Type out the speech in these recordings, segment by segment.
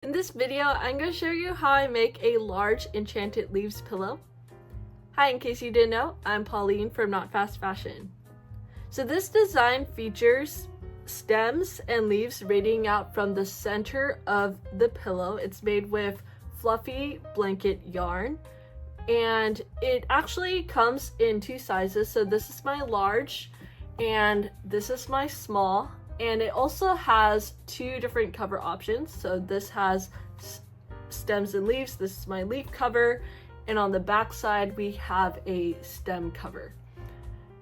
In this video, I'm going to show you how I make a large enchanted leaves pillow. Hi, in case you didn't know, I'm Pauline from Not Fast Fashion. So this design features stems and leaves radiating out from the center of the pillow. It's made with fluffy blanket yarn, and it actually comes in two sizes. So this is my large and this is my small. And it also has two different cover options. So this has stems and leaves. This is my leaf cover. And on the back side, we have a stem cover.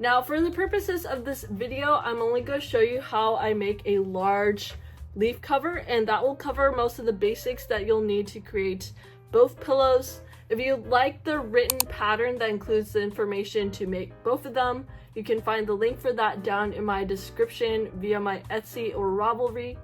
Now, for the purposes of this video, I'm only going to show you how I make a large leaf cover. And that will cover most of the basics that you'll need to create both pillows. If you like the written pattern that includes the information to make both of them, you can find the link for that down in my description via my Etsy or Ravelry.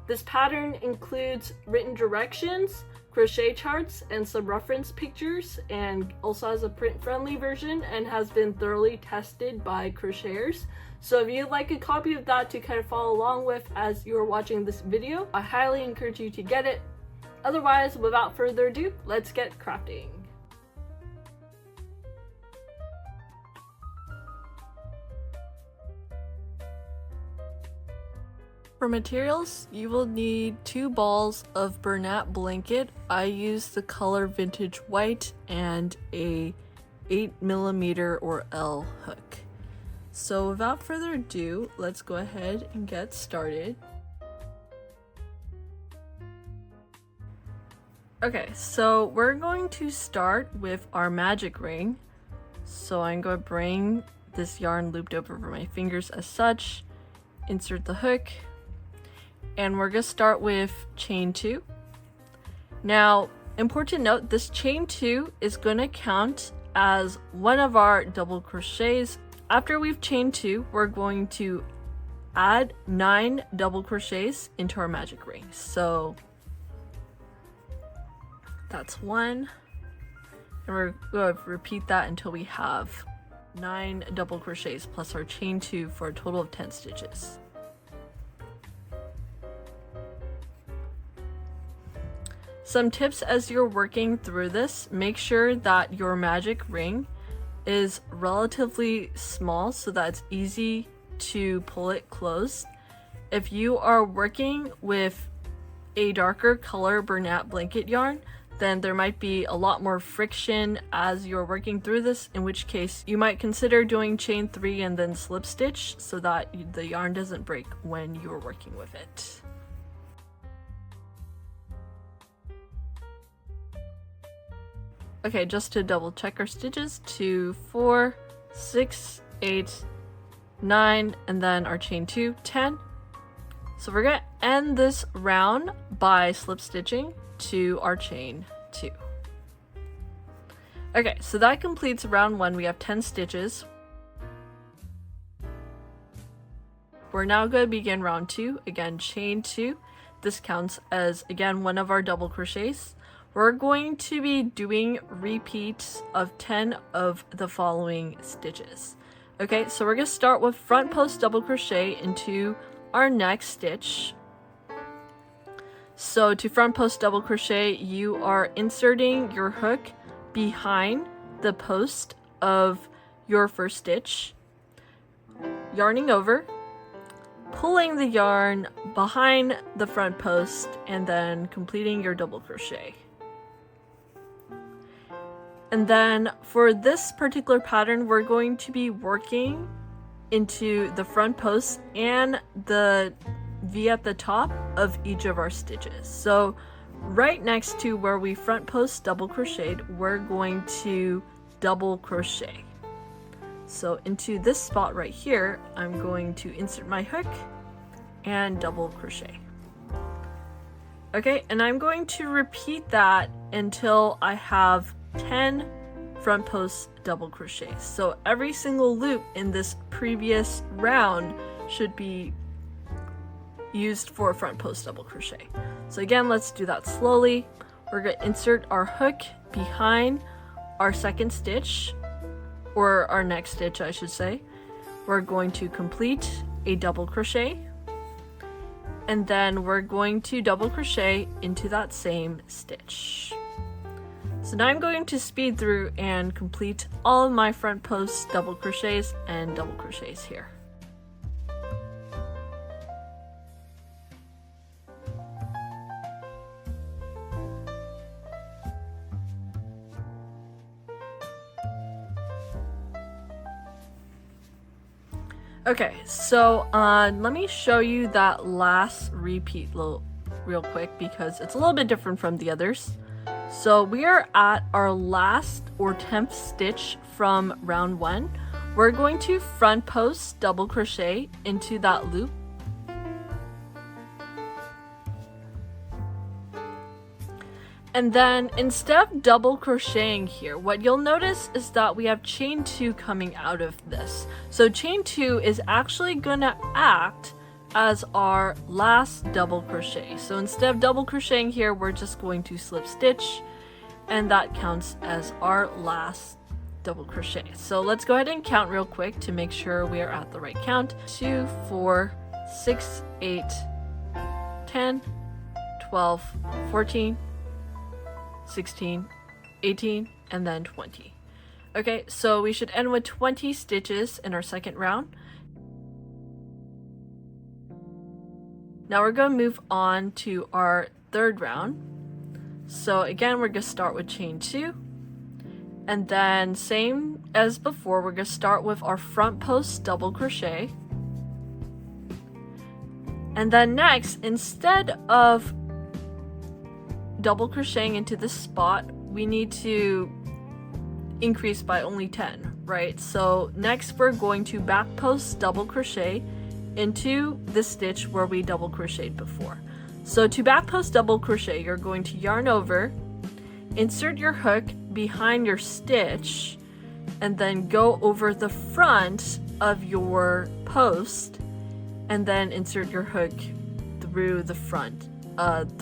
This pattern includes written directions, crochet charts, and some reference pictures, and also has a print-friendly version and has been thoroughly tested by crocheters. So if you'd like a copy of that to kind of follow along with as you're watching this video, I highly encourage you to get it. Otherwise, without further ado, let's get crafting. For materials, you will need 2 balls of Bernat Blanket. I use the color Vintage White and a 8mm or L hook. So without further ado, let's go ahead and get started. Okay, so we're going to start with our magic ring. So I'm going to bring this yarn looped over my fingers as such, insert the hook, and we're going to start with chain 2. Now, important note, this chain 2 is going to count as one of our double crochets. After we've chained 2, we're going to add 9 double crochets into our magic ring. So that's 1, and we're going to repeat that until we have 9 double crochets plus our chain 2 for a total of 10 stitches. Some tips as you're working through this: make sure that your magic ring is relatively small so that it's easy to pull it closed. If you are working with a darker color Bernat Blanket yarn, then there might be a lot more friction as you're working through this, in which case you might consider doing chain 3 and then slip stitch so that the yarn doesn't break when you're working with it. Okay, just to double check our stitches, 2, 4, 6, 8, 9, and then our chain 2, 10. So we're gonna end this round by slip stitching to our chain 2. Okay, so that completes round 1. We have 10 stitches. We're now going to begin round 2. Again, chain 2. This counts as, again, one of our double crochets. We're going to be doing repeats of 10 of the following stitches. Okay, so we're going to start with front post double crochet into our next stitch. So to front post double crochet, you are inserting your hook behind the post of your first stitch, yarning over, pulling the yarn behind the front post, and then completing your double crochet. And then for this particular pattern, we're going to be working into the front post and the V at the top of each of our stitches. So right next to where we front post double crocheted, we're going to double crochet. So into this spot right here, I'm going to insert my hook and double crochet. Okay, and I'm going to repeat that until I have 10 front post double crochets. So every single loop in this previous round should be used for front post double crochet. So again, let's do that slowly. We're going to insert our hook behind our second stitch, or our next stitch I should say. We're going to complete a double crochet, and then we're going to double crochet into that same stitch. So now I'm going to speed through and complete all of my front post double crochets and double crochets here. Okay, so let me show you that last repeat real quick because it's a little bit different from the others. So we are at our last or 10th stitch from round 1. We're going to front post double crochet into that loop. And then instead of double crocheting here, what you'll notice is that we have chain 2 coming out of this. So chain 2 is actually gonna act as our last double crochet. So instead of double crocheting here, we're just going to slip stitch, and that counts as our last double crochet. So let's go ahead and count real quick to make sure we are at the right count. 2, 4, 6, 8, 10, 12, 14, 16, 18, and then 20. Okay, so we should end with 20 stitches in our second round. Now we're going to move on to our third round. So again, we're going to start with chain 2. And then same as before, we're going to start with our front post double crochet. And then next, instead of double crocheting into this spot, we need to increase by only 10, right? So next we're going to back post double crochet into the stitch where we double crocheted before. So to back post double crochet, you're going to yarn over, insert your hook behind your stitch, and then go over the front of your post, and then insert your hook through the front of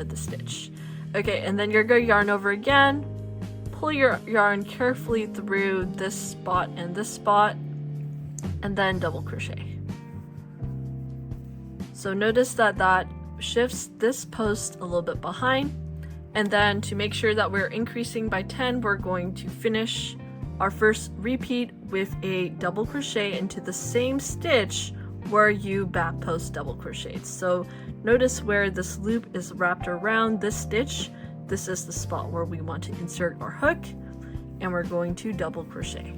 the stitch. Okay, and then you're going to yarn over again, pull your yarn carefully through this spot and this spot, and then double crochet. So notice that shifts this post a little bit behind, and then to make sure that we're increasing by 10, we're going to finish our first repeat with a double crochet into the same stitch where you back post double crocheted. So notice where this loop is wrapped around this stitch. This is the spot where we want to insert our hook, and we're going to double crochet.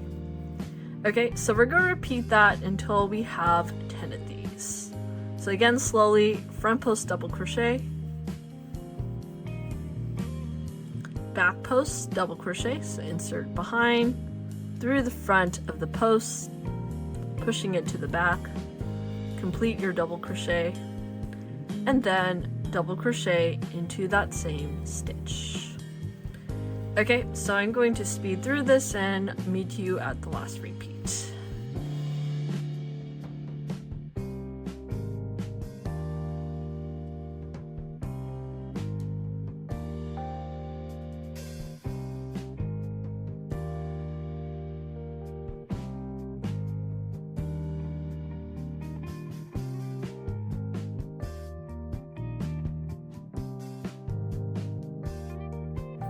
Okay, so we're going to repeat that until we have 10 of these. So again, slowly front post double crochet, back post double crochet, so insert behind, through the front of the post, pushing it to the back, complete your double crochet, and then double crochet into that same stitch. Okay, so I'm going to speed through this and meet you at the last repeat.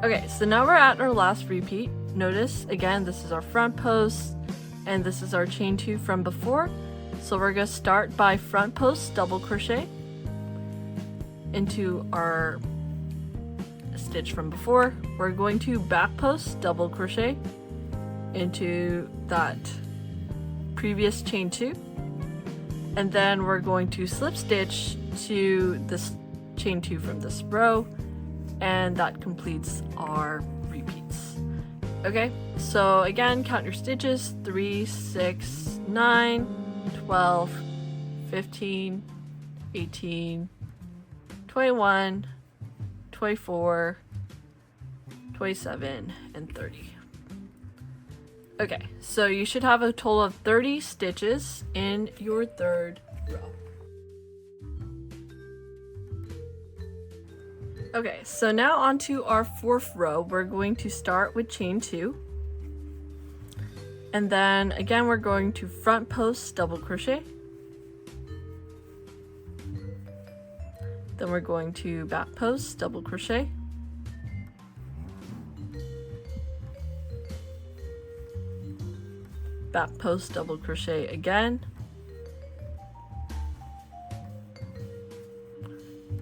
Okay, so now we're at our last repeat. Notice, again, this is our front post, and this is our chain 2 from before. So we're going to start by front post double crochet into our stitch from before. We're going to back post double crochet into that previous chain 2. And then we're going to slip stitch to this chain 2 from this row, and that completes our repeats. Okay, so again, count your stitches: 3, 6, 9, 12, 15, 18, 21, 24, 27, and 30. Okay, so you should have a total of 30 stitches in your third row. Okay, so now onto our fourth row. We're going to start with chain 2. And then again, we're going to front post double crochet. we're going to back post double crochet, back post double crochet again,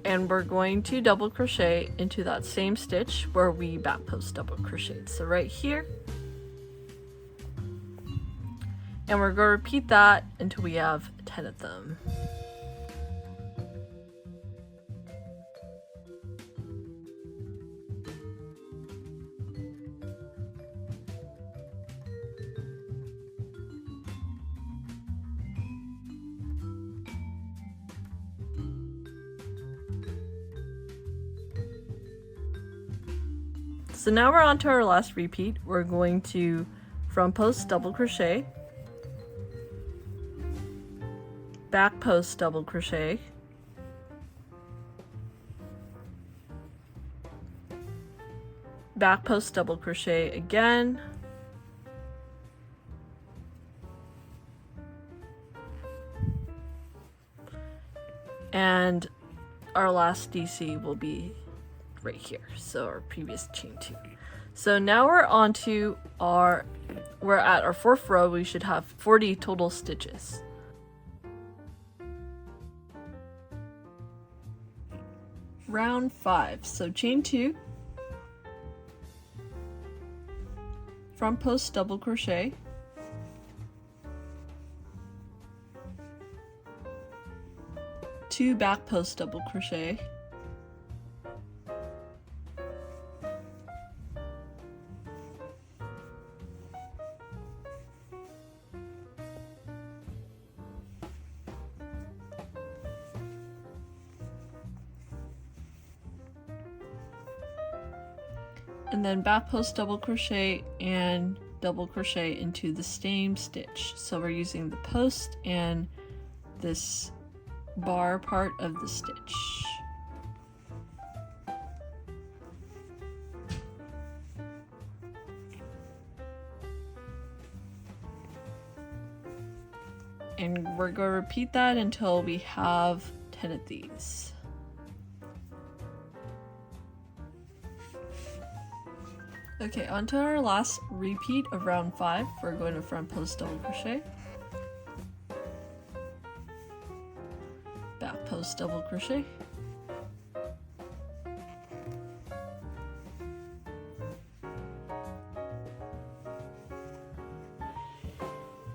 and we're going to double crochet into that same stitch where we back post double crocheted, so right here. And we're going to repeat that until we have 10 of them. So now we're on to our last repeat. We're going to front post double crochet, back post double crochet, back post double crochet again, and our last DC will be right here, so our previous chain 2. So now we're on to we're at our 4th row. We should have 40 total stitches. Round 5, so chain 2, front post double crochet, two back post double crochet, and then back post double crochet and double crochet into the same stitch. So we're using the post and this bar part of the stitch. And we're going to repeat that until we have 10 of these. Okay, on to our last repeat of round 5. We're going to front post double crochet, back post double crochet,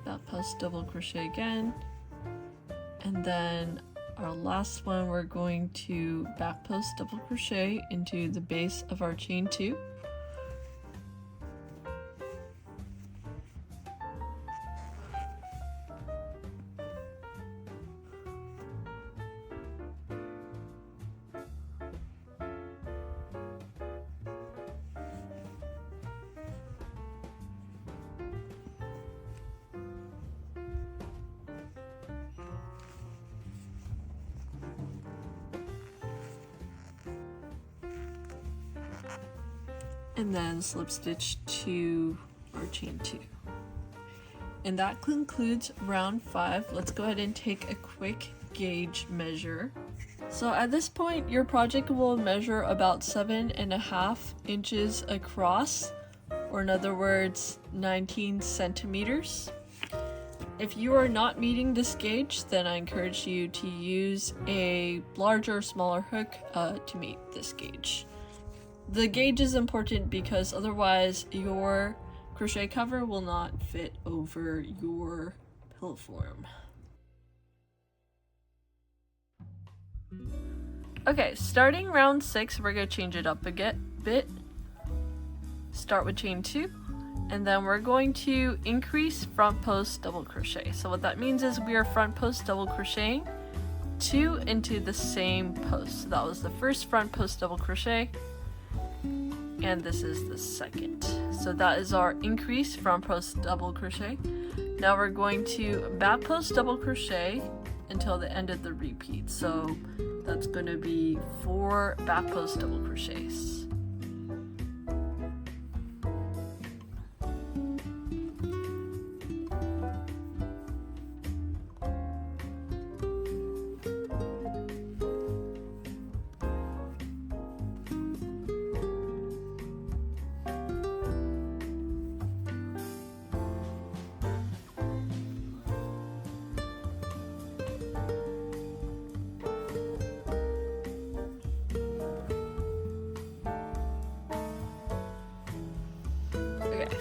back post double crochet again, and then our last one we're going to back post double crochet into the base of our chain 2. And then slip stitch to our chain 2. And that concludes round 5. Let's go ahead and take a quick gauge measure. So at this point, your project will measure about 7.5 inches across, or in other words, 19 centimeters. If you are not meeting this gauge, then I encourage you to use a larger or smaller hook to meet this gauge. The gauge is important because otherwise your crochet cover will not fit over your pillow form. Okay, starting round 6, we're going to change it up a bit. Start with chain 2, and then we're going to increase front post double crochet. So what that means is we are front post double crocheting 2 into the same post. So that was the first front post double crochet, and this is the second. So that is our increase front post double crochet. Now we're going to back post double crochet until the end of the repeat. So that's going to be 4 back post double crochets.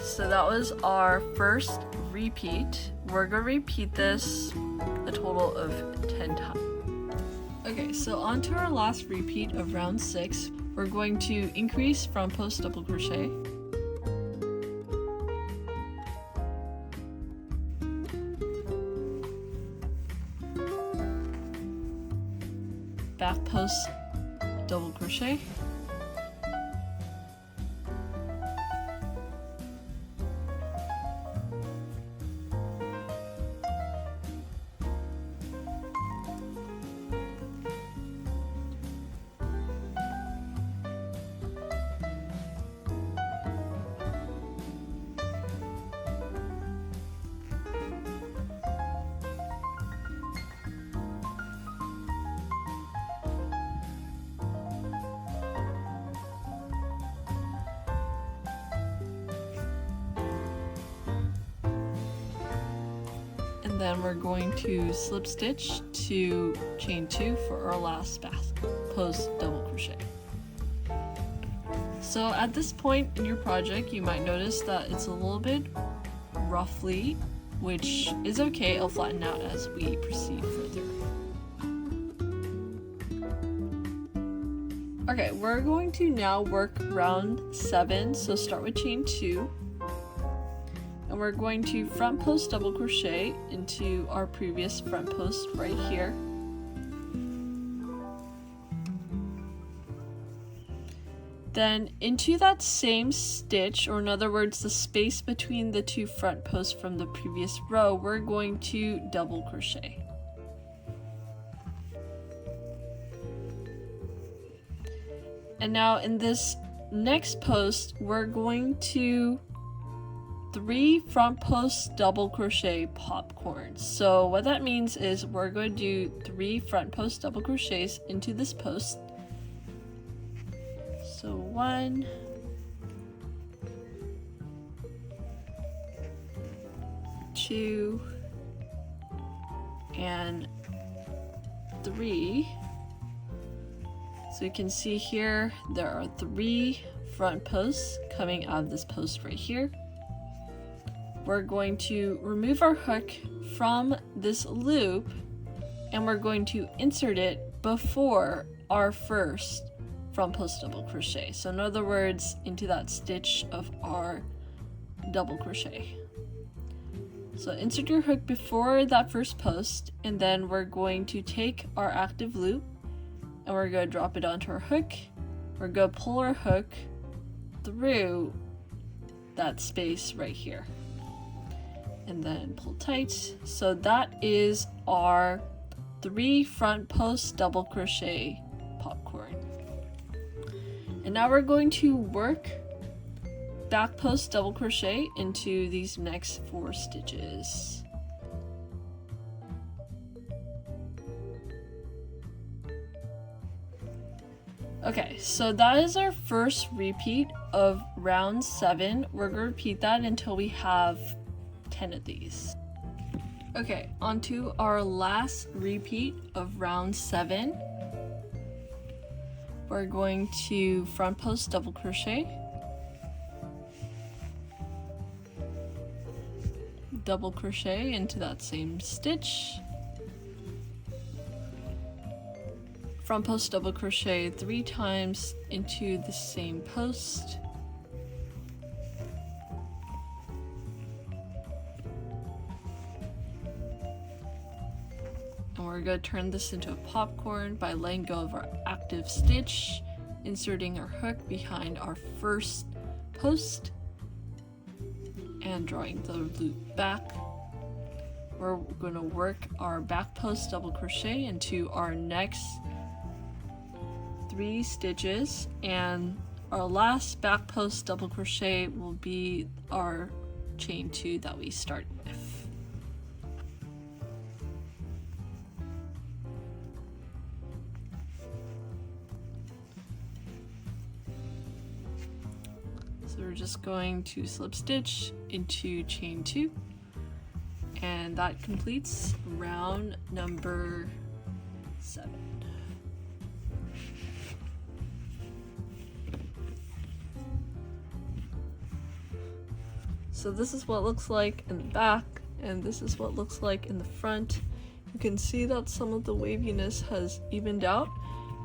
so that was our first repeat. We're gonna repeat this a total of 10 times. Okay, so on to our last repeat of round 6. We're going to increase front post double crochet, back post double crochet, and then we're going to slip stitch to chain 2 for our last back post double crochet. So at this point in your project, you might notice that it's a little bit roughly, which is okay. It'll flatten out as we proceed further. Okay, we're going to now work round 7, so start with chain 2. And we're going to front post double crochet into our previous front post right here. Then into that same stitch, or in other words, the space between the 2 front posts from the previous row, we're going to double crochet. And now in this next post, we're going to 3 front post double crochet popcorns. So what that means is we're going to do 3 front post double crochets into this post. So 1, 2, and 3. So you can see here there are 3 front posts coming out of this post right here. We're going to remove our hook from this loop and we're going to insert it before our first front post double crochet. So in other words, into that stitch of our double crochet. So insert your hook before that first post, and then we're going to take our active loop and we're going to drop it onto our hook. We're going to pull our hook through that space right here and then pull tight. So that is our 3 front post double crochet popcorn. And now we're going to work back post double crochet into these next 4 stitches. Okay, so that is our first repeat of round 7. We're going to repeat that until we have 10 of these. Okay, on to our last repeat of round 7. We're going to front post double crochet, double crochet into that same stitch, front post double crochet 3 times into the same post, and we're going to turn this into a popcorn by letting go of our active stitch, inserting our hook behind our first post, and drawing the loop back. We're going to work our back post double crochet into our next 3 stitches, and our last back post double crochet will be our chain 2 that we start with. So we're just going to slip stitch into chain 2, and that completes round number 7. So this is what it looks like in the back, and this is what it looks like in the front. You can see that some of the waviness has evened out.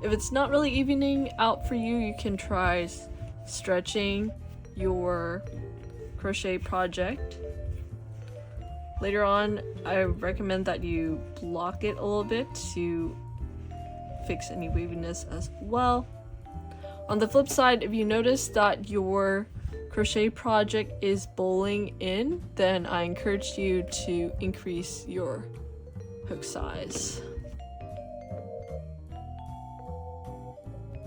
If it's not really evening out for you, you can try stretching your crochet project. Later on, I recommend that you block it a little bit to fix any waviness as well. On the flip side, if you notice that your crochet project is bowling in, then I encourage you to increase your hook size.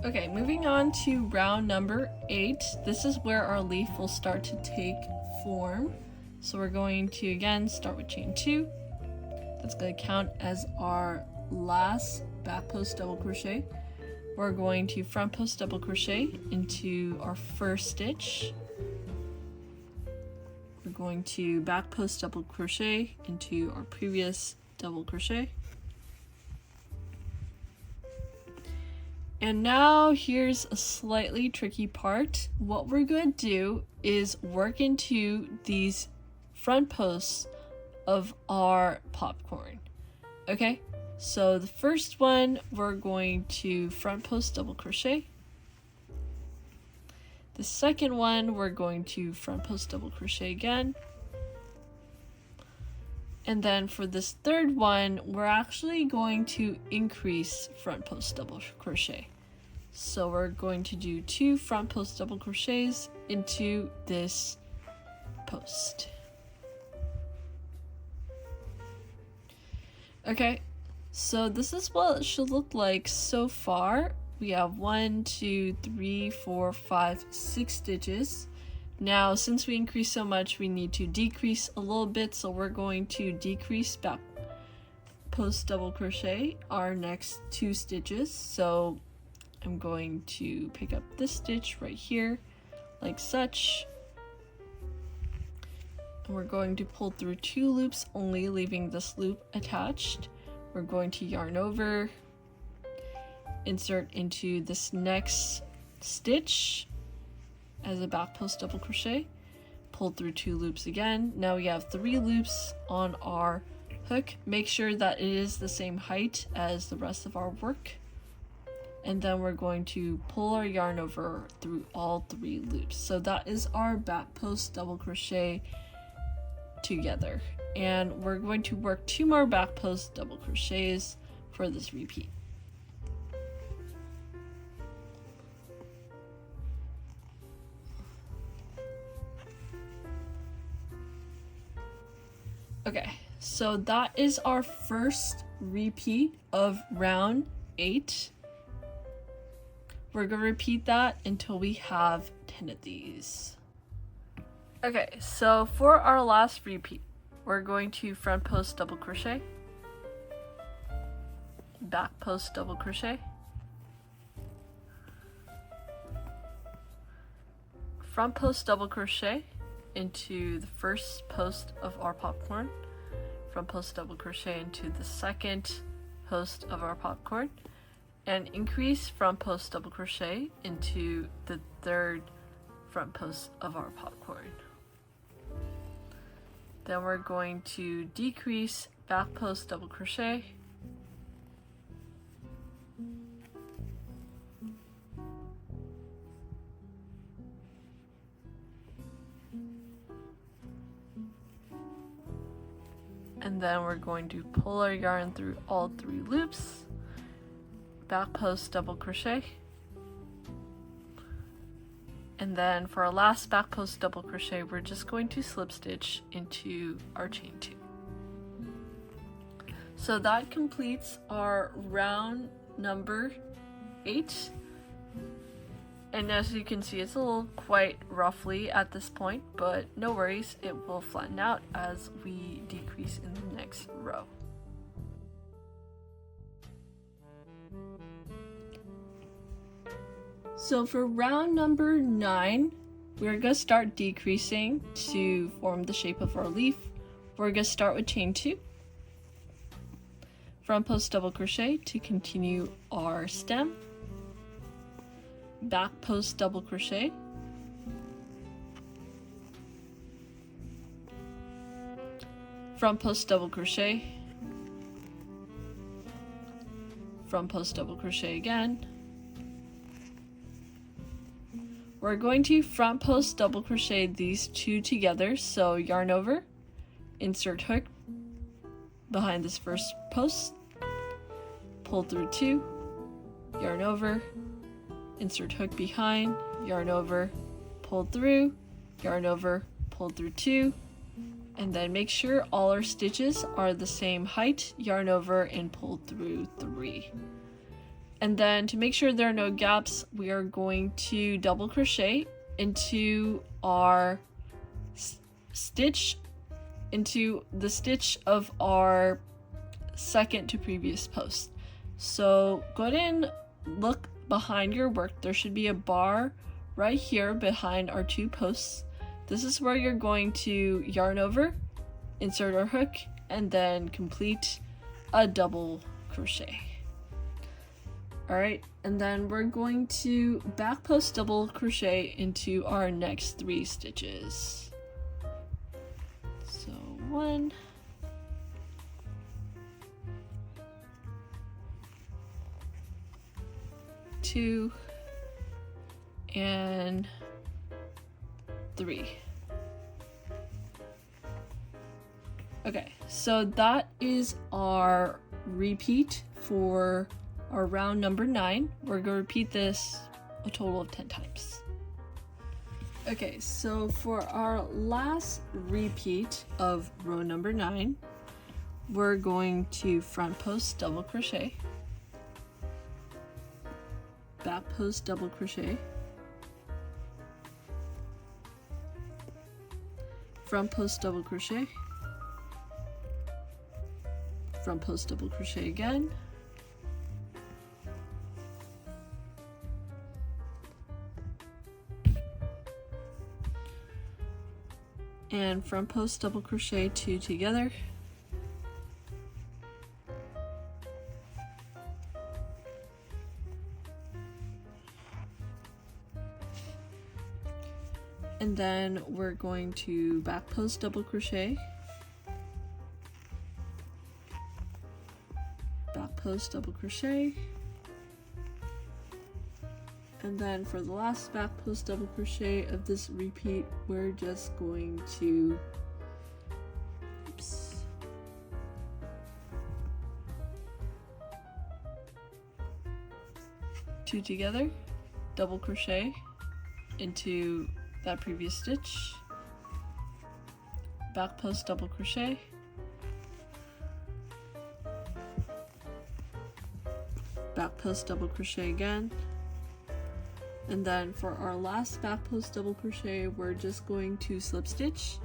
Okay, moving on to round number 8. This is where our leaf will start to take form. So we're going to again start with chain 2. That's going to count as our last back post double crochet. We're going to front post double crochet into our first stitch. We're going to back post double crochet into our previous double crochet. And now here's a slightly tricky part. What we're going to do is work into these front posts of our popcorn. Okay, so the first one we're going to front post double crochet. The second one we're going to front post double crochet again. And then for this third one, we're actually going to increase front post double crochet. So we're going to do 2 front post double crochets into this post. Okay, so this is what it should look like so far. We have 1, 2, 3, 4, 5, 6 stitches. Now, since we increase so much, we need to decrease a little bit, so we're going to decrease back post double crochet our next 2 stitches. So I'm going to pick up this stitch right here, like such. And we're going to pull through 2 loops only, leaving this loop attached. We're going to yarn over, insert into this next stitch as a back post double crochet, pull through 2 loops again. Now we have 3 loops on our hook. Make sure that it is the same height as the rest of our work. And then we're going to pull our yarn over through all 3 loops. So that is our back post double crochet together. And we're going to work 2 more back post double crochets for this repeat. Okay, so that is our first repeat of round 8. We're going to repeat that until we have 10 of these. Okay, so for our last repeat, we're going to front post double crochet, back post double crochet, front post double crochet into the first post of our popcorn, front post double crochet into the second post of our popcorn, and increase front post double crochet into the third front post of our popcorn. Then we're going to decrease back post double crochet, and then we're going to pull our yarn through all 3 loops, back post double crochet, and then for our last back post double crochet, we're just going to slip stitch into our chain 2. So that completes our round number 8. And as you can see, it's a little quite roughly at this point, but no worries, it will flatten out as we decrease in the next row. So for round number 9, we're going to start decreasing to form the shape of our leaf. We're going to start with chain 2, front post double crochet to continue our stem, back post double crochet, front post double crochet, front post double crochet again. We're going to front post double crochet these two together, so yarn over, insert hook behind this first post, pull through 2, yarn over, insert hook behind, yarn over, pull through, yarn over, pull through 2, and then make sure all our stitches are the same height, yarn over and pull through 3. And then to make sure there are no gaps, we are going to double crochet into our stitch, into the stitch of our second to previous post. So go ahead and look behind your work. There should be a bar right here behind our 2 posts. This is where you're going to yarn over, insert our hook, and then complete a double crochet. Alright, and then we're going to back post double crochet into our next 3 stitches. So 1, 2, and 3. Okay, so that is our repeat for our round number 9. We're going to repeat this a total of 10 times. Okay, so for our last repeat of row number 9, we're going to front post double crochet, back post double crochet, front post double crochet, front post double crochet again, and front post double crochet 2 together, and then we're going to back post double crochet, back post double crochet, and then for the last back post double crochet of this repeat, we're just going to two together, double crochet into that previous stitch, back post double crochet, back post double crochet again, and then for our last back post double crochet, we're just going to slip stitch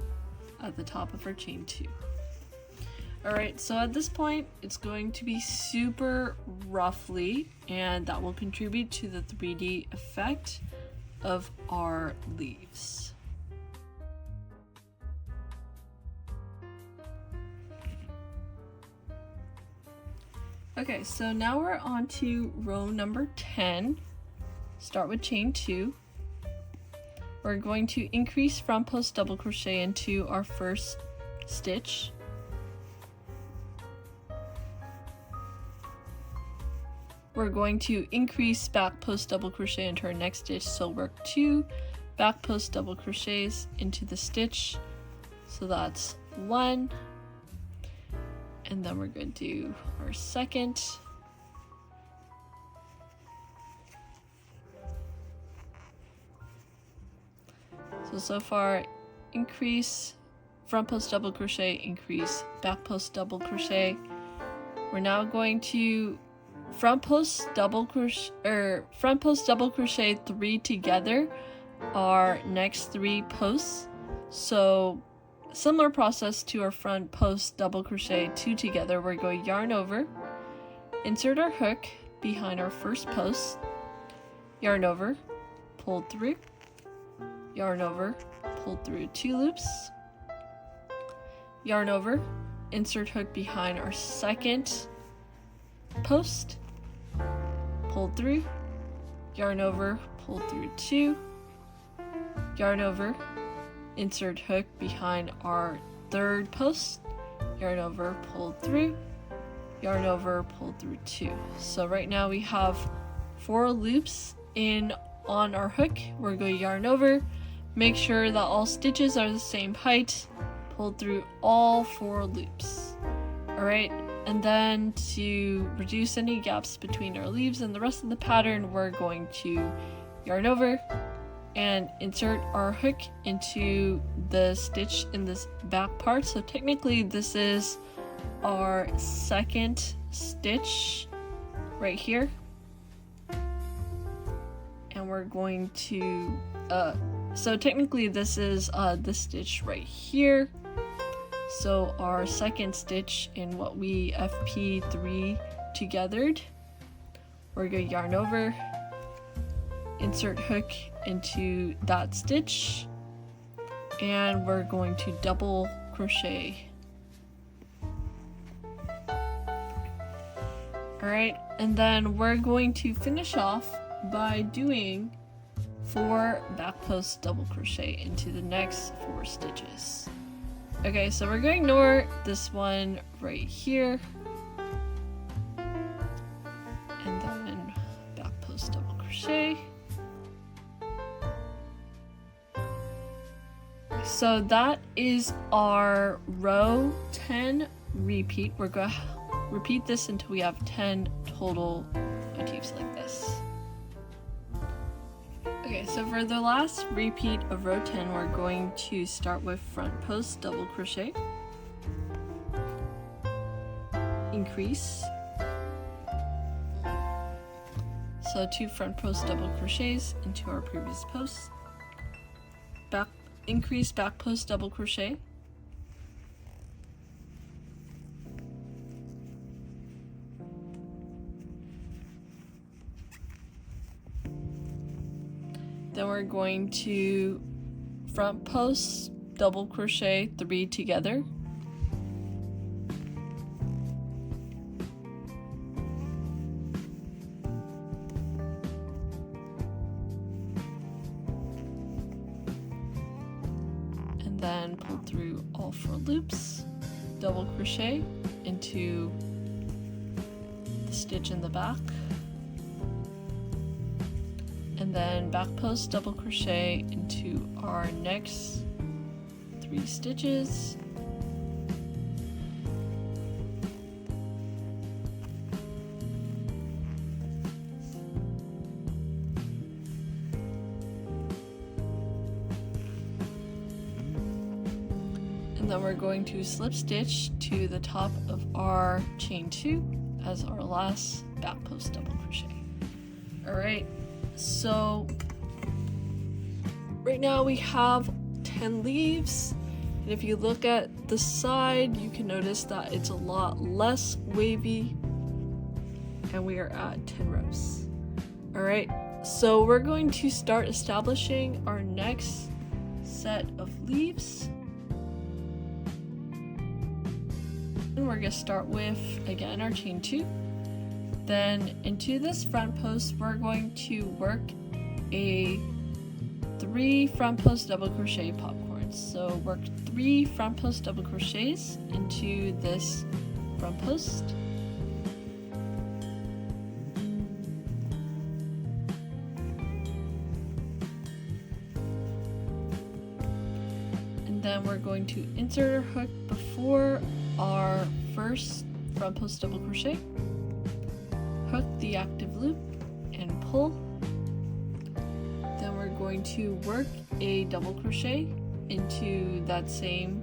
at the top of our chain 2. Alright, so at this point it's going to be super roughly, and that will contribute to the 3D effect of our leaves. Okay, so now we're on to row number 10. Start with chain 2. We're going to increase front post double crochet into our first stitch. We're going to increase back post double crochet into our next stitch, so work 2 back post double crochets into the stitch, so that's 1, and then we're going to do our second, so far increase front post double crochet, increase back post double crochet. We're now going to front post double crochet 3 together our next 3 posts. So similar process to our front post double crochet 2 together. We're going yarn over, insert our hook behind our first post, yarn over, pull through, yarn over, pull through 2 loops, yarn over, insert hook behind our second post, pull through, yarn over, pull through 2, yarn over, insert hook behind our third post, yarn over, pulled through, yarn over, pulled through 2. So right now we have 4 loops in on our hook. We're going to yarn over, make sure that all stitches are the same height, pull through all 4 loops. Alright, and then to reduce any gaps between our leaves and the rest of the pattern, we're going to yarn over and insert our hook into the stitch in this back part. So technically this is our second stitch right here. And we're going to, so technically this is this stitch right here. So our second stitch in what we FP3 togethered. We're going to yarn over, insert hook into that stitch, and we're going to double crochet. Alright, and then we're going to finish off by doing 4 back post double crochet into the next 4 stitches. Okay, so we're going to ignore this one right here, and then back post double crochet. So that is our row 10 repeat. We're going to repeat this until we have 10 total motifs like this. Okay, so for the last repeat of row 10, we're going to start with front post double crochet, increase, so 2 front post double crochets into our previous post, increase back post double crochet, then we're going to front post double crochet 3 together, and then pull through all 4 loops, double crochet into the stitch in the back, and then back post double crochet into our next 3 stitches, and then we're going to slip stitch to the top of our chain 2 as our last back post double crochet. Alright, so right now we have 10 leaves, and if you look at the side you can notice that it's a lot less wavy, and we are at 10 rows. Alright, so we're going to start establishing our next set of leaves. And we're going to start with, again, our chain 2. Then into this front post, we're going to work a 3 front post double crochet popcorns. So work 3 front post double crochets into this front post. And then we're going to insert our hook before our first front post double crochet. Hook the active loop and pull. Then we're going to work a double crochet into that same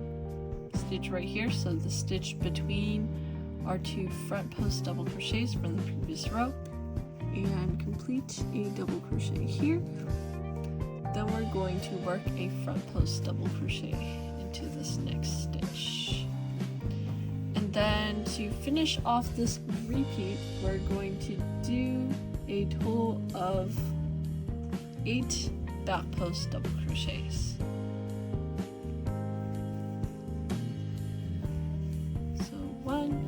stitch right here, so the stitch between our 2 front post double crochets from the previous row, and complete a double crochet here. Then we're going to work a front post double crochet into this next stitch. And then to finish off this repeat, we're going to do a total of 8 back post double crochets. So 1,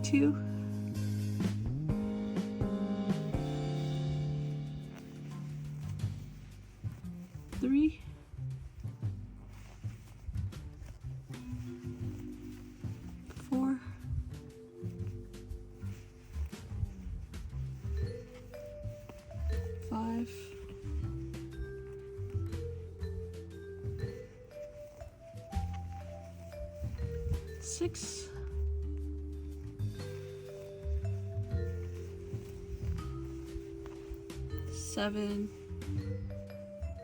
2, 5, 6, 7,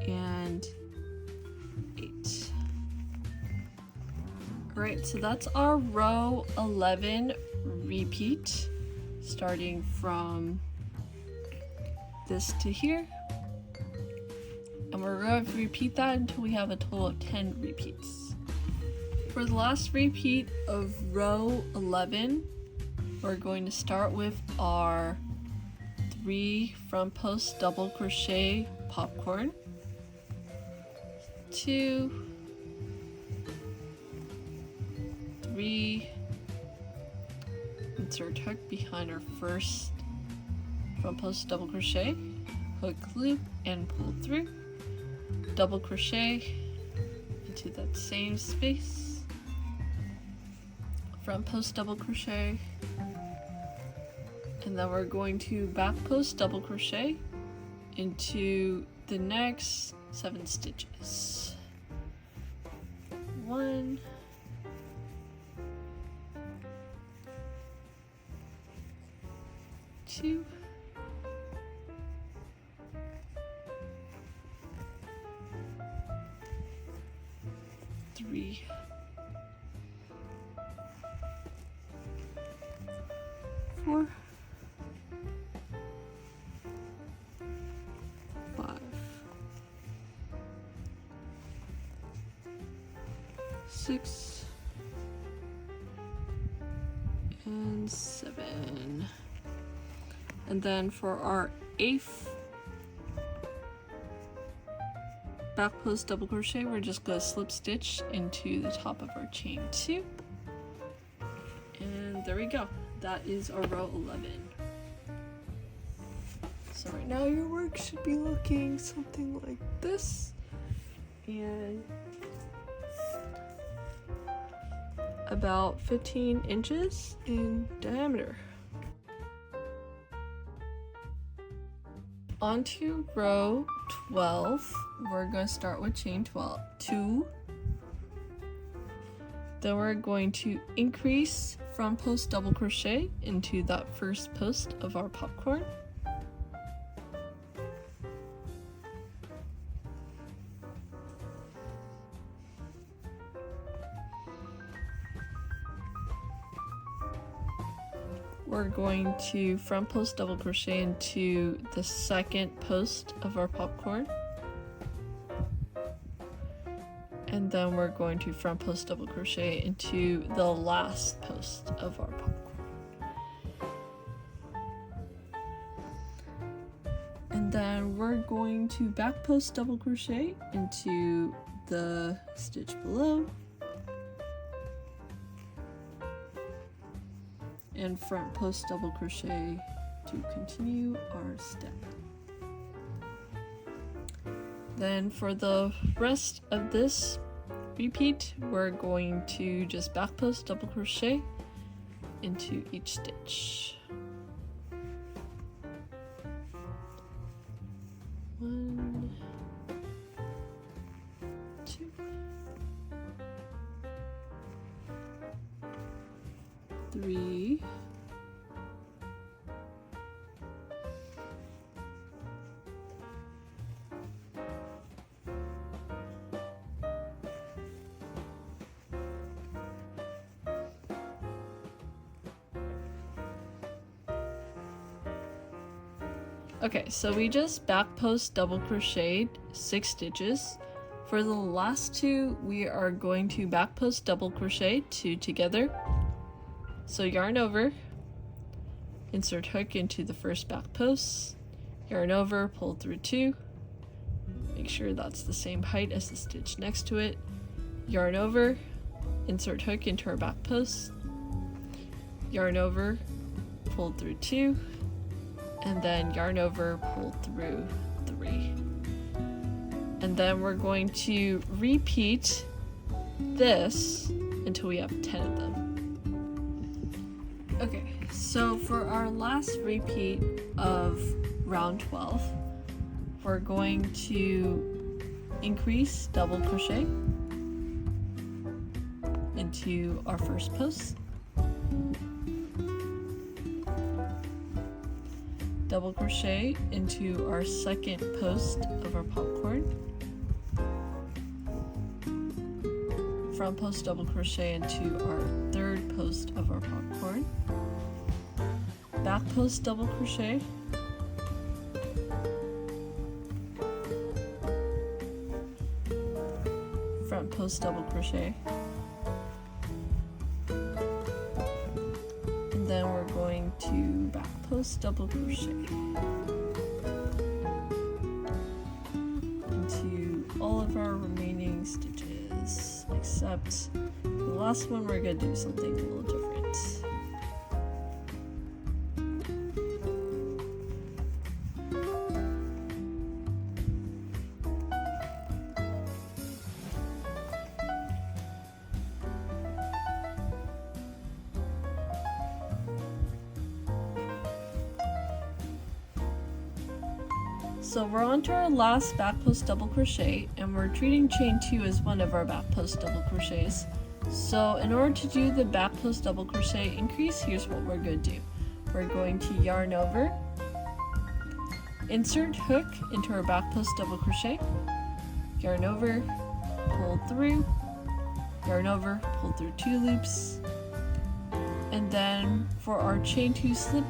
and 8. Alright, so that's our row 11 repeat, starting from this to here. And we're going to repeat that until we have a total of 10 repeats. For the last repeat of row 11, we're going to start with our 3 front post double crochet popcorn, 2, 3, insert hook behind our first front post double crochet, hook loop and pull through, double crochet into that same space, front post double crochet, and then we're going to back post double crochet into the next 7 stitches. 1, 2, 3, 4, 5, 6, and 7. And then for our 8th back post double crochet, we're just going to slip stitch into the top of our chain 2. And there we go. That is our row 11. So right now your work should be looking something like this. And about 15 inches in diameter. Onto row 12, we're going to start with chain 2. Then we're going to increase front post double crochet into that first post of our popcorn. We're going to front post double crochet into the second post of our popcorn. And then we're going to front post double crochet into the last post of our popcorn. And then we're going to back post double crochet into the stitch below. And front post double crochet to continue our step. Then for the rest of this repeat, we're going to just back post double crochet into each stitch. 1, 2, 3, 4. Okay, so we just back post double crocheted 6 stitches. For the last 2, we are going to back post double crochet 2 together. So yarn over, insert hook into the first back post, yarn over, pull through 2, make sure that's the same height as the stitch next to it, yarn over, insert hook into our back post, yarn over, pull through 2, and then yarn over, pull through 3. And then we're going to repeat this until we have 10 of them. Okay, so for our last repeat of round 12, we're going to increase double crochet into our first post, double crochet into our second post of our popcorn, front post double crochet into our third post of our popcorn, back post double crochet, front post double crochet, and then we're going to back post double crochet into all of our remaining stitches, except the last one we're going to do something a little different. So we're on to our last back post double crochet, and we're treating chain 2 as one of our back post double crochets. So in order to do the back post double crochet increase, here's what we're going to do. We're going to yarn over, insert hook into our back post double crochet, yarn over, pull through, yarn over, pull through 2 loops, and then for our chain 2 slip,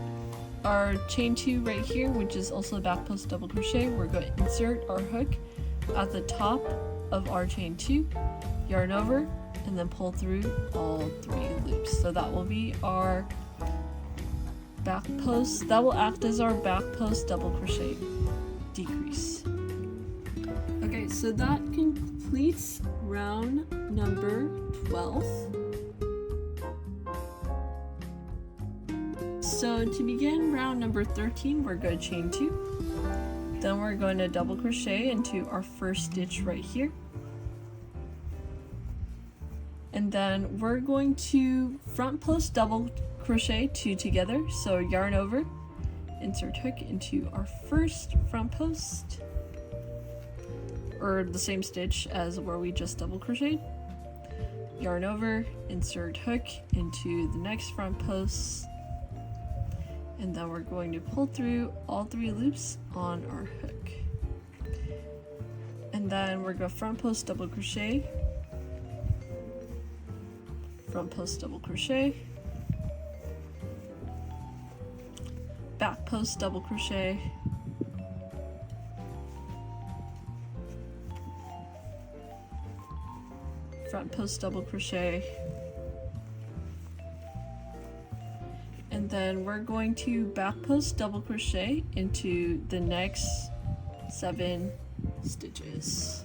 our chain 2 right here, which is also a back post double crochet, we're going to insert our hook at the top of our chain 2, yarn over, and then pull through all 3 loops. So that will be our back post, that will act as our back post double crochet decrease. Okay, so that completes round number 12. So to begin round number 13, we're going to chain 2. Then we're going to double crochet into our first stitch right here. And then we're going to front post double crochet 2 together. So yarn over, insert hook into our first front post, or the same stitch as where we just double crocheted. Yarn over, insert hook into the next front post, and then we're going to pull through all 3 loops on our hook. And then we're going to front post double crochet, front post double crochet, back post double crochet, front post double crochet, and then we're going to back post double crochet into the next 7 stitches.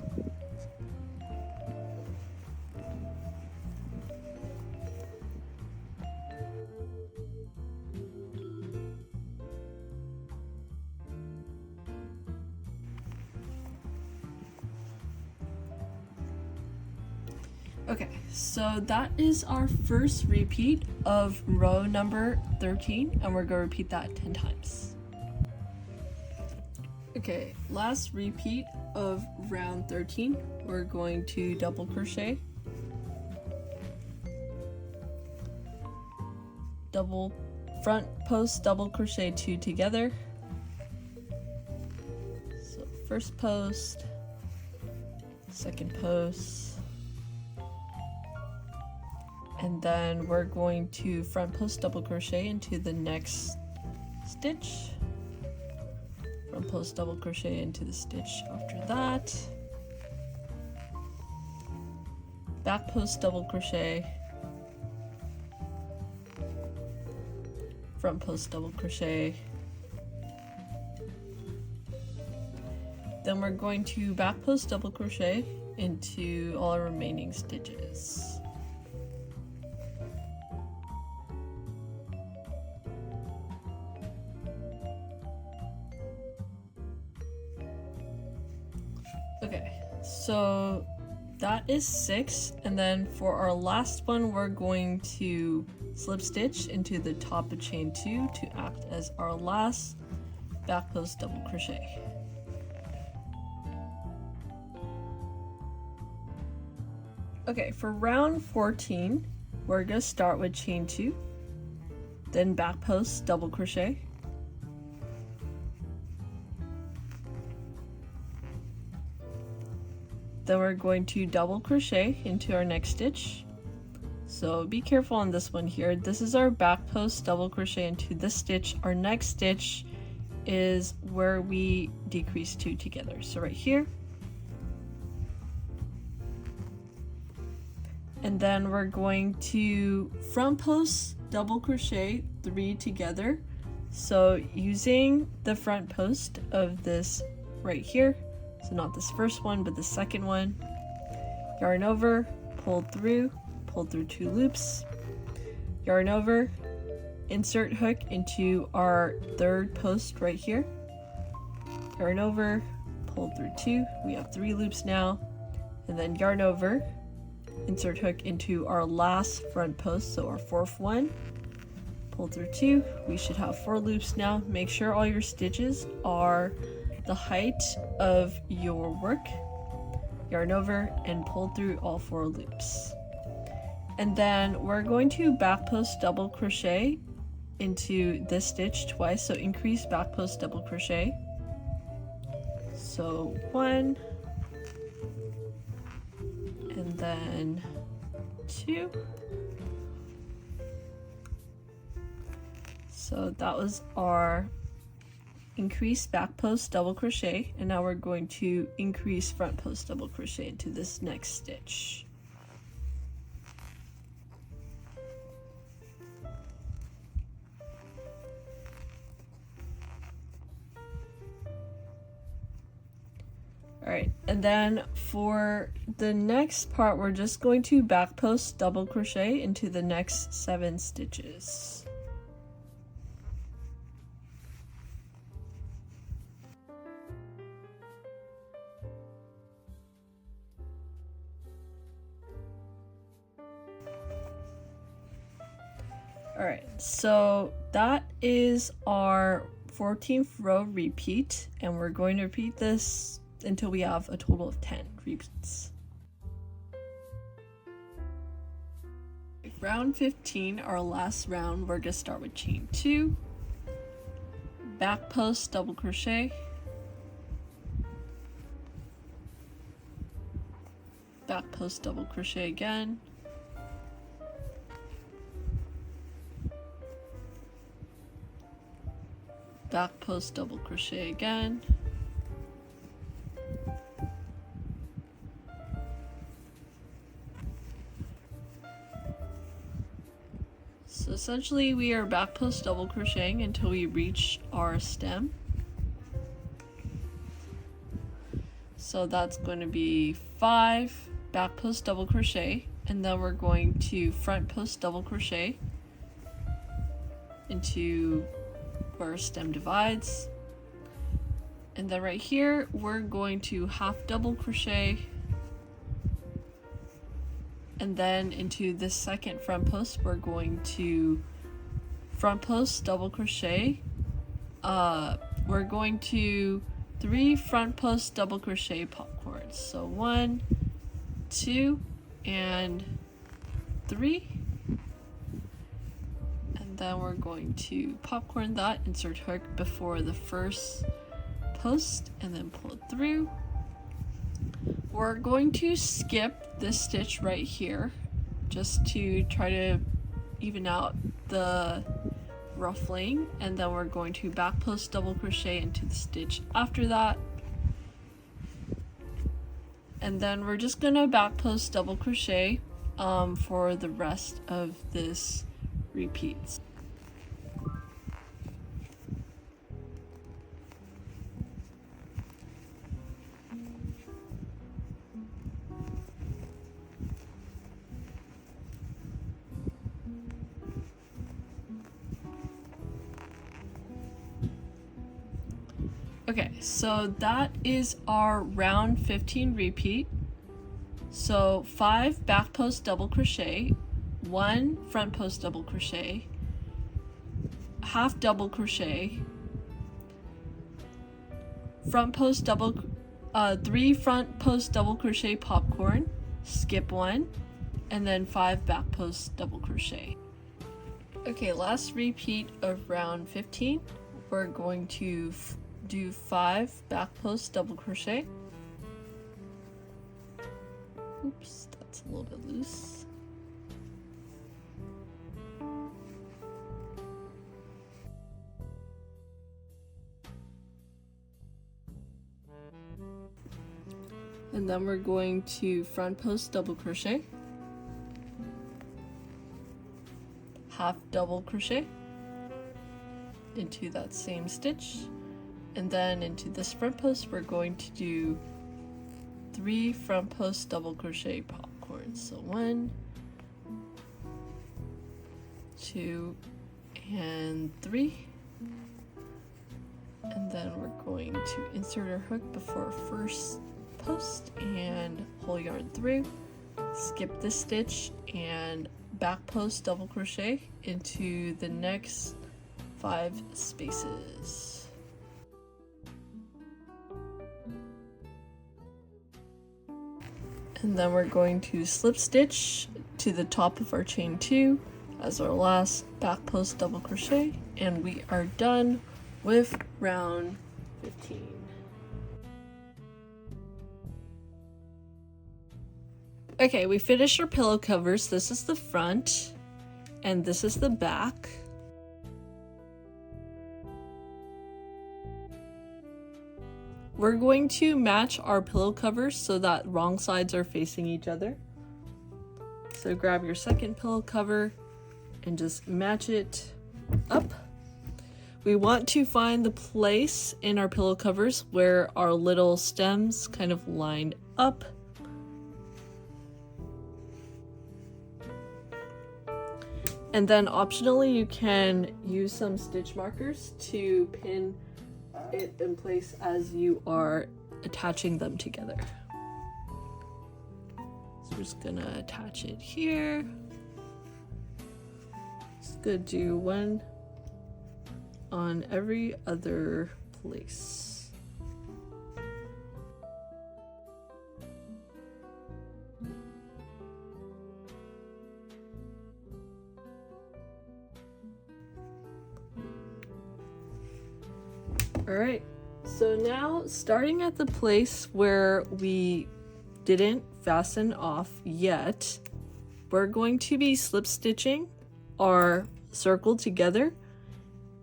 Okay, so that is our first repeat of row number 13, and we're going to repeat that 10 times. Okay, last repeat of round 13, we're going to double crochet, double front post double crochet 2 together. So first post, second post, and then we're going to front post double crochet into the next stitch, front post double crochet into the stitch after that, back post double crochet, front post double crochet, then we're going to back post double crochet into all our remaining stitches. Okay, so that is 6, and then for our last one we're going to slip stitch into the top of chain 2 to act as our last back post double crochet. Okay, for round 14, we're gonna start with chain 2, then back post double crochet, then we're going to double crochet into our next stitch. So be careful on this one here. This is our back post double crochet into this stitch. Our next stitch is where we decrease 2 together. So right here. And then we're going to front post double crochet 3 together. So using the front post of this right here, so not this first one, but the second one, yarn over, pull through 2 loops, yarn over, insert hook into our third post right here, yarn over, pull through 2, we have 3 loops now, and then yarn over, insert hook into our last front post, so our fourth one, pull through 2, we should have 4 loops now. Make sure all your stitches are the height of your work, yarn over, and pull through all 4 loops. And then we're going to back post double crochet into this stitch twice, so increase back post double crochet. So 1, and then 2. So that was our increase back post double crochet, and now we're going to increase front post double crochet into this next stitch. Alright, and then for the next part, we're just going to back post double crochet into the next 7 stitches. Alright, so that is our 14th row repeat, and we're going to repeat this until we have a total of 10 repeats. Round 15, our last round, we're going to start with chain 2, back post double crochet, back post double crochet again, back post double crochet again, so essentially we are back post double crocheting until we reach our stem. So that's going to be 5 back post double crochet, and then we're going to front post double crochet into where our stem divides, and then right here we're going to half double crochet, and then into this second front post we're going to front post double crochet. We're going to 3 front post double crochet popcorns, so 1, 2, and 3. Then we're going to popcorn that, insert hook before the first post, and then pull it through. We're going to skip this stitch right here just to try to even out the ruffling, and then we're going to back post double crochet into the stitch after that, and then we're just gonna back post double crochet for the rest of this repeats. Okay, so that is our round 15 repeat. So 5 back post double crochet, 1 front post double crochet, half double crochet, front post double 3 front post double crochet popcorn, skip 1, and then 5 back posts double crochet. Okay, last repeat of round 15, we're going to do 5 back posts double crochet. Oops, that's a little bit loose. And then we're going to front post double crochet, half double crochet into that same stitch, and then into this front post we're going to do 3 front post double crochet popcorns. So 1, 2, and 3. And then we're going to insert our hook before first post and pull yarn through, skip this stitch, and back post double crochet into the next 5 spaces. And then we're going to slip stitch to the top of our chain 2 as our last back post double crochet, and we are done with round 15. Okay, we finished our pillow covers. This is the front and this is the back. We're going to match our pillow covers so that wrong sides are facing each other. So grab your second pillow cover and just match it up. We want to find the place in our pillow covers where our little stems kind of line up. And then optionally you can use some stitch markers to pin it in place as you are attaching them together. So we're just gonna attach it here. Just gonna do one on every other place. Alright, so now starting at the place where we didn't fasten off yet, we're going to be slip stitching our circle together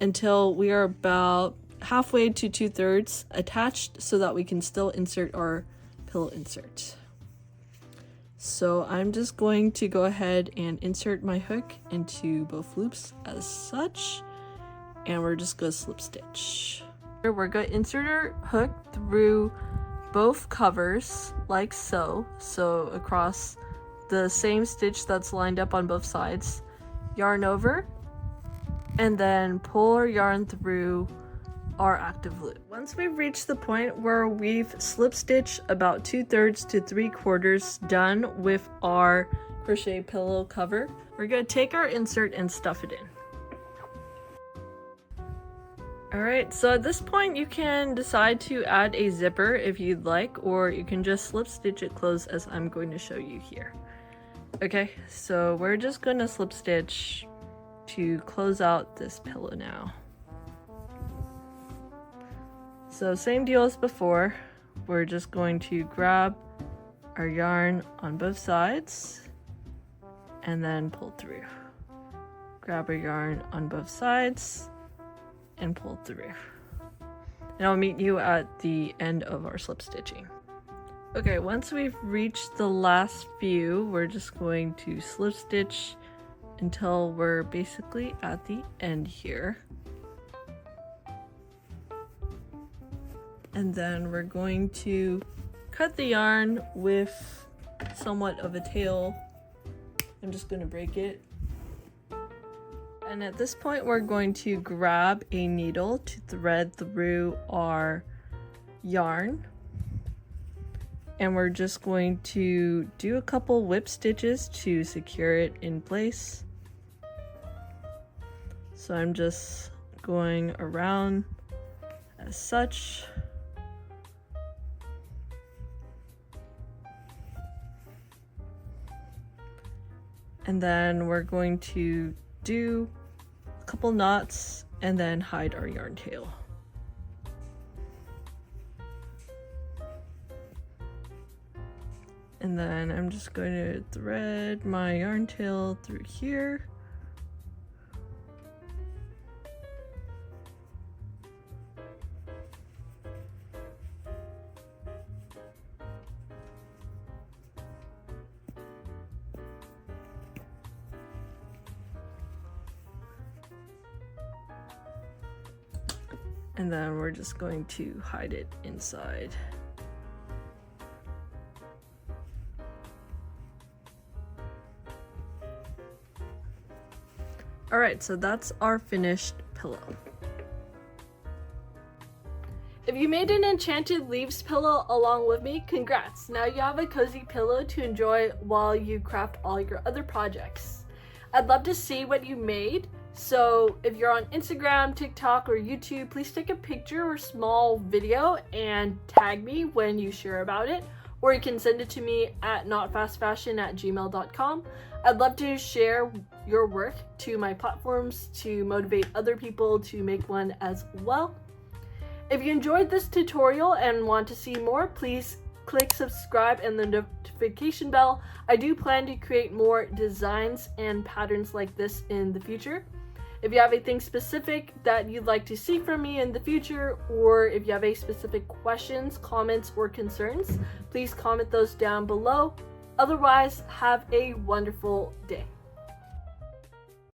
until we are about halfway to 2/3 attached so that we can still insert our pillow insert. So I'm just going to go ahead and insert my hook into both loops as such, and we're just going to slip stitch. We're going to insert our hook through both covers like so, across the same stitch that's lined up on both sides, yarn over, and then pull our yarn through our active loop. Once we've reached the point where we've slip stitched about 2/3 to 3/4 done with our crochet pillow cover, we're going to take our insert and stuff it in. Alright, so at this point you can decide to add a zipper if you'd like, or you can just slip stitch it closed as I'm going to show you here. Okay, so we're just going to slip stitch to close out this pillow now. So same deal as before, we're just going to grab our yarn on both sides and then pull through. Grab our yarn on both sides and pull through. And I'll meet you at the end of our slip stitching. Okay, once we've reached the last few, we're just going to slip stitch until we're basically at the end here. And then we're going to cut the yarn with somewhat of a tail. I'm just going to break it. And at this point we're going to grab a needle to thread through our yarn, and we're just going to do a couple whip stitches to secure it in place. So I'm just going around as such. And then we're going to do a couple knots and then hide our yarn tail. And then I'm just going to thread my yarn tail through here. And then we're just going to hide it inside. Alright, so that's our finished pillow. If you made an enchanted leaves pillow along with me, congrats! Now you have a cozy pillow to enjoy while you craft all your other projects. I'd love to see what you made, so if you're on Instagram, TikTok, or YouTube, please take a picture or small video and tag me when you share about it, or you can send it to me at notfastfashion@gmail.com. I'd love to share your work to my platforms to motivate other people to make one as well. If you enjoyed this tutorial and want to see more, please click subscribe and the notification bell. I do plan to create more designs and patterns like this in the future. If you have anything specific that you'd like to see from me in the future, or if you have any specific questions, comments, or concerns, please comment those down below. Otherwise, have a wonderful day.